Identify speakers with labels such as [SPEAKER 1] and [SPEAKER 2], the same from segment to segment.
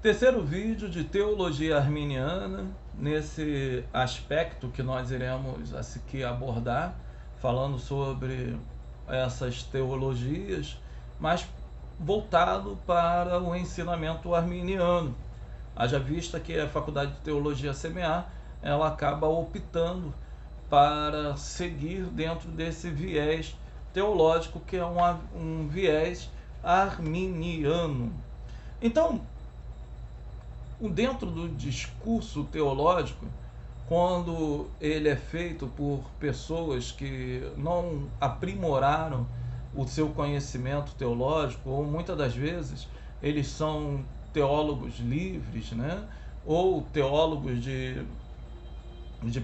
[SPEAKER 1] Terceiro vídeo de teologia arminiana, nesse aspecto que nós iremos aqui abordar, falando sobre essas teologias, mas voltado para o ensinamento arminiano. Haja vista que a Faculdade de Teologia CMA, ela acaba optando para seguir dentro desse viés teológico, que é um viés arminiano. Então, dentro do discurso teológico, quando ele é feito por pessoas que não aprimoraram o seu conhecimento teológico, ou muitas das vezes eles são teólogos livres, né? Ou teólogos de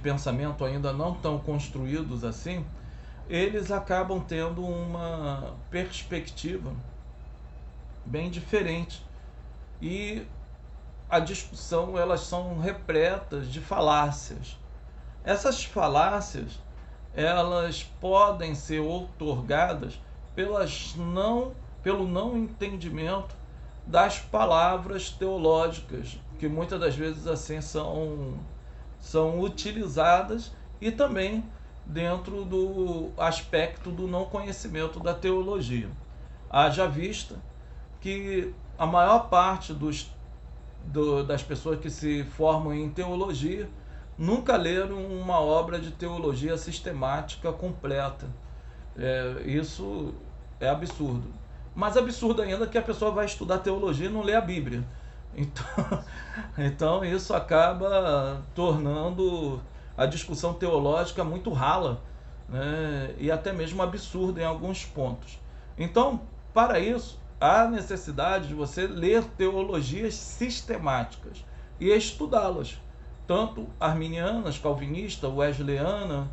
[SPEAKER 1] pensamento ainda não tão construídos assim, eles acabam tendo uma perspectiva bem diferente. E a discussão, elas são repletas de falácias. Essas falácias, elas podem ser outorgadas pelo não entendimento das palavras teológicas, que muitas das vezes assim são utilizadas, e também dentro do aspecto do não conhecimento da teologia. Haja vista que a maior parte das pessoas que se formam em teologia nunca leram uma obra de teologia sistemática completa. Isso é absurdo. Mais absurdo ainda que a pessoa vai estudar teologia e não lê a Bíblia. Então, então isso acaba tornando a discussão teológica muito rala, né? E até mesmo absurda em alguns pontos. Então, para isso, há necessidade de você ler teologias sistemáticas e estudá-las, tanto arminianas, calvinista, wesleyana,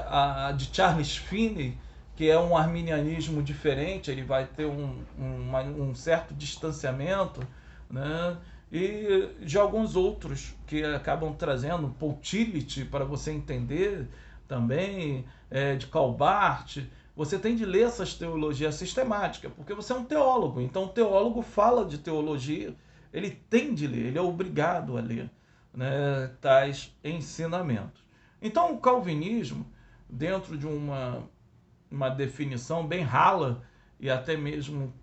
[SPEAKER 1] a de Charles Finney, que é um arminianismo diferente, ele vai ter um certo distanciamento, né? E de alguns outros que acabam trazendo Paul Tillich para você entender também, de Calbart. Você tem de ler essas teologias sistemáticas, porque você é um teólogo. Então, o teólogo fala de teologia, ele tem de ler, ele é obrigado a ler, né, tais ensinamentos. Então, o calvinismo, dentro de uma definição bem rala e até mesmo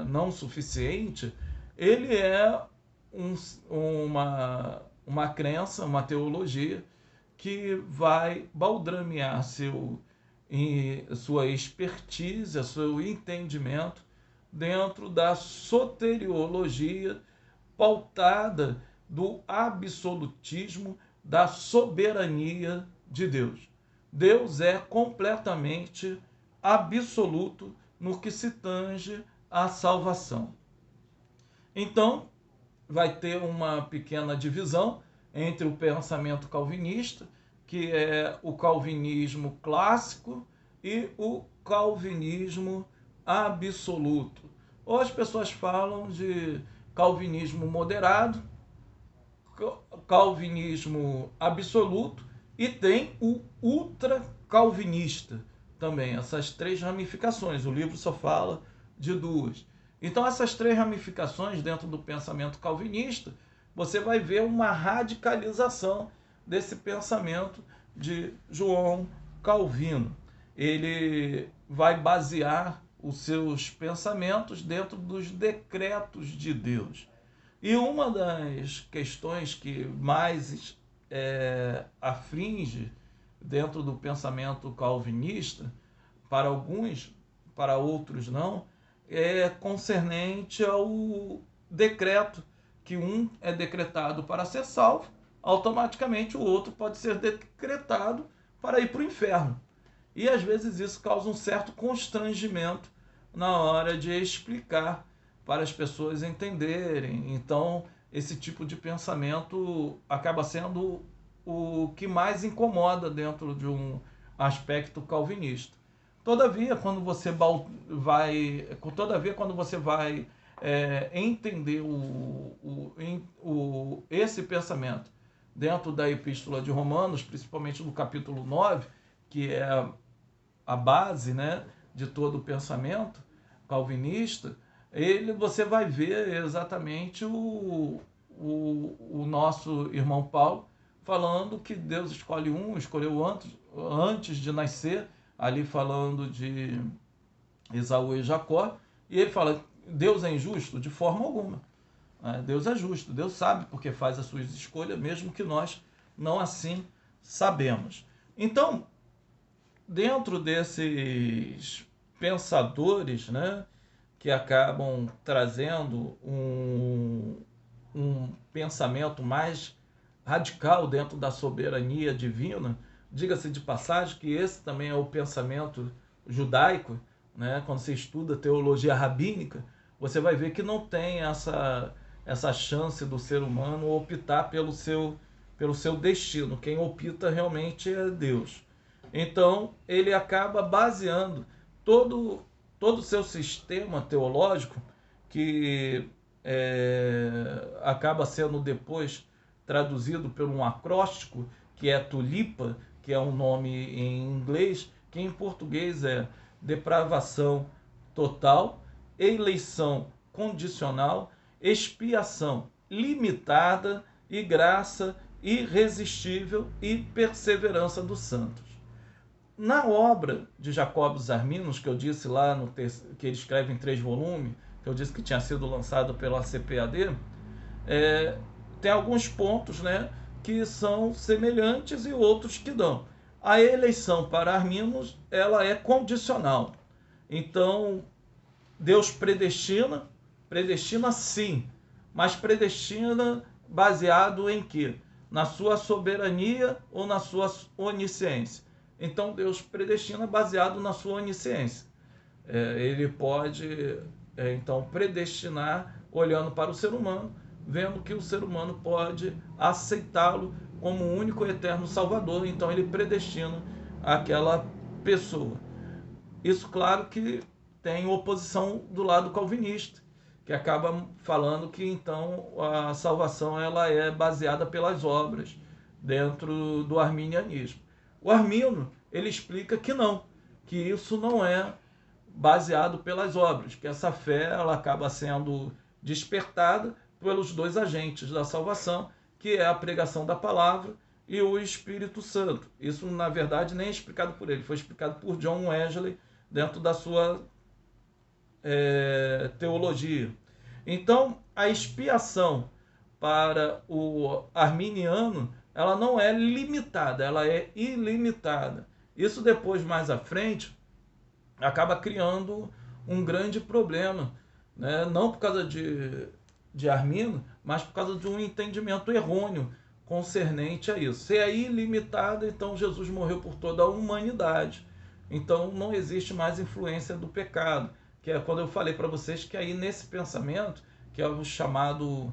[SPEAKER 1] não suficiente, ele é uma crença, uma teologia que vai baldramear sua expertise, seu entendimento dentro da soteriologia pautada do absolutismo, da soberania de Deus. Deus é completamente absoluto no que se tange à salvação. Então, vai ter uma pequena divisão entre o pensamento calvinista, que é o calvinismo clássico, e o calvinismo absoluto. Ou as pessoas falam de calvinismo moderado, calvinismo absoluto, e tem o ultra-calvinista também, essas três ramificações. O livro só fala de duas. Então, essas três ramificações dentro do pensamento calvinista, você vai ver uma radicalização desse pensamento de João Calvino. Ele vai basear os seus pensamentos dentro dos decretos de Deus. E uma das questões que mais aflige dentro do pensamento calvinista, para alguns, para outros não, é concernente ao decreto, que um é decretado para ser salvo, automaticamente o outro pode ser decretado para ir para o inferno. E às vezes isso causa um certo constrangimento na hora de explicar para as pessoas entenderem. Então, esse tipo de pensamento acaba sendo o que mais incomoda dentro de um aspecto calvinista. Todavia, quando você vai entender esse pensamento dentro da Epístola de Romanos, principalmente no capítulo 9, que é a base, né, de todo o pensamento calvinista, você vai ver exatamente o nosso irmão Paulo falando que Deus escolhe um, escolheu antes de nascer, ali falando de Esaú e Jacó, e ele fala: Deus é injusto? De forma alguma. Deus é justo, Deus sabe porque faz as suas escolhas, mesmo que nós não assim sabemos. Então, dentro desses pensadores, né, que acabam trazendo um pensamento mais radical dentro da soberania divina, diga-se de passagem que esse também é o pensamento judaico, né? Quando você estuda teologia rabínica, você vai ver que não tem essa chance do ser humano optar pelo seu destino. Quem opta realmente é Deus. Então, ele acaba baseando todo o seu sistema teológico, que acaba sendo depois traduzido por um acróstico, que é tulipa, que é um nome em inglês, que em português é depravação total, eleição condicional, expiação limitada e graça irresistível e perseverança dos santos. Na obra de Jacobus Arminos, que eu disse lá, que ele escreve em 3 volumes, que eu disse que tinha sido lançado pela CPAD, tem alguns pontos, né, que são semelhantes e outros que não. A eleição para Arminos, ela é condicional. Então, Deus predestina sim, mas predestina baseado em quê? Na sua soberania ou na sua onisciência? Então, Deus predestina baseado na sua onisciência. Ele pode, então, predestinar olhando para o ser humano, vendo que o ser humano pode aceitá-lo como o único e eterno Salvador. Então, ele predestina aquela pessoa. Isso, claro, que tem oposição do lado calvinista, que acaba falando que então a salvação ela é baseada pelas obras dentro do arminianismo. O Armino, ele explica que não, que isso não é baseado pelas obras, que essa fé ela acaba sendo despertada pelos 2 agentes da salvação, que é a pregação da palavra e o Espírito Santo. Isso, na verdade, nem é explicado por ele, foi explicado por John Wesley dentro da sua teologia. Então, a expiação para o arminiano, ela não é limitada, ela é ilimitada. Isso depois, mais à frente, acaba criando um grande problema, né? Não por causa de Armino, mas por causa de um entendimento errôneo concernente a isso. Se é ilimitada, então Jesus morreu por toda a humanidade. Então não existe mais influência do pecado, que é quando eu falei para vocês que aí nesse pensamento, que é o chamado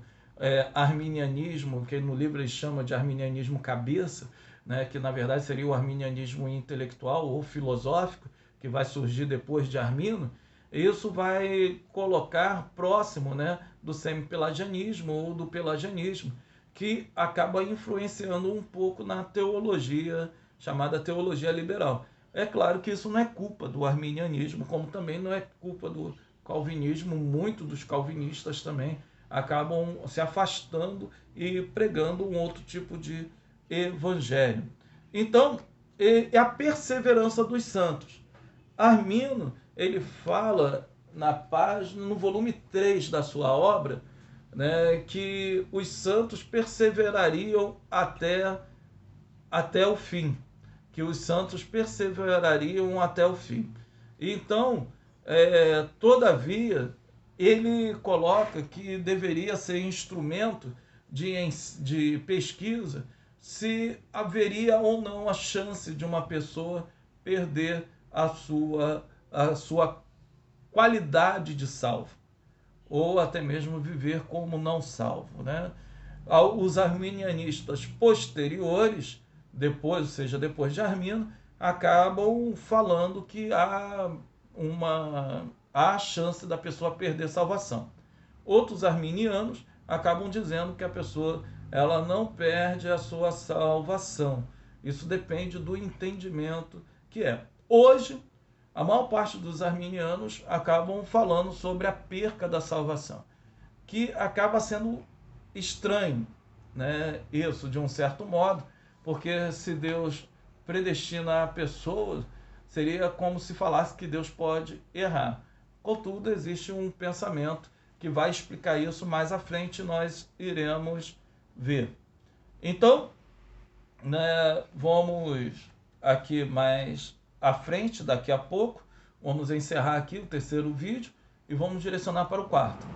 [SPEAKER 1] arminianismo, que no livro ele chama de arminianismo cabeça, né, que na verdade seria o arminianismo intelectual ou filosófico, que vai surgir depois de Armino, isso vai colocar próximo, né, do semi-pelagianismo ou do pelagianismo, que acaba influenciando um pouco na teologia, chamada teologia liberal. É claro que isso não é culpa do arminianismo, como também não é culpa do calvinismo. Muitos dos calvinistas também acabam se afastando e pregando um outro tipo de evangelho. Então, é a perseverança dos santos. Armino, ele fala no volume 3 da sua obra, né, que os santos perseverariam até o fim. Que os santos perseverariam até o fim. Então, todavia, ele coloca que deveria ser instrumento de pesquisa se haveria ou não a chance de uma pessoa perder a sua qualidade de salvo, ou até mesmo viver como não salvo, né? Os arminianistas posteriores, depois, ou seja, depois de Armino, acabam falando que há a chance da pessoa perder salvação. Outros arminianos acabam dizendo que a pessoa ela não perde a sua salvação. Isso depende do entendimento que é. Hoje, A maior parte dos arminianos acabam falando sobre a perca da salvação, que acaba sendo estranho, né? Isso, de um certo modo, porque se Deus predestina a pessoa, seria como se falasse que Deus pode errar. Contudo, existe um pensamento que vai explicar isso mais à frente, nós iremos ver. Então, né, vamos aqui mais à frente, daqui a pouco, vamos encerrar aqui o terceiro vídeo e vamos direcionar para o quarto.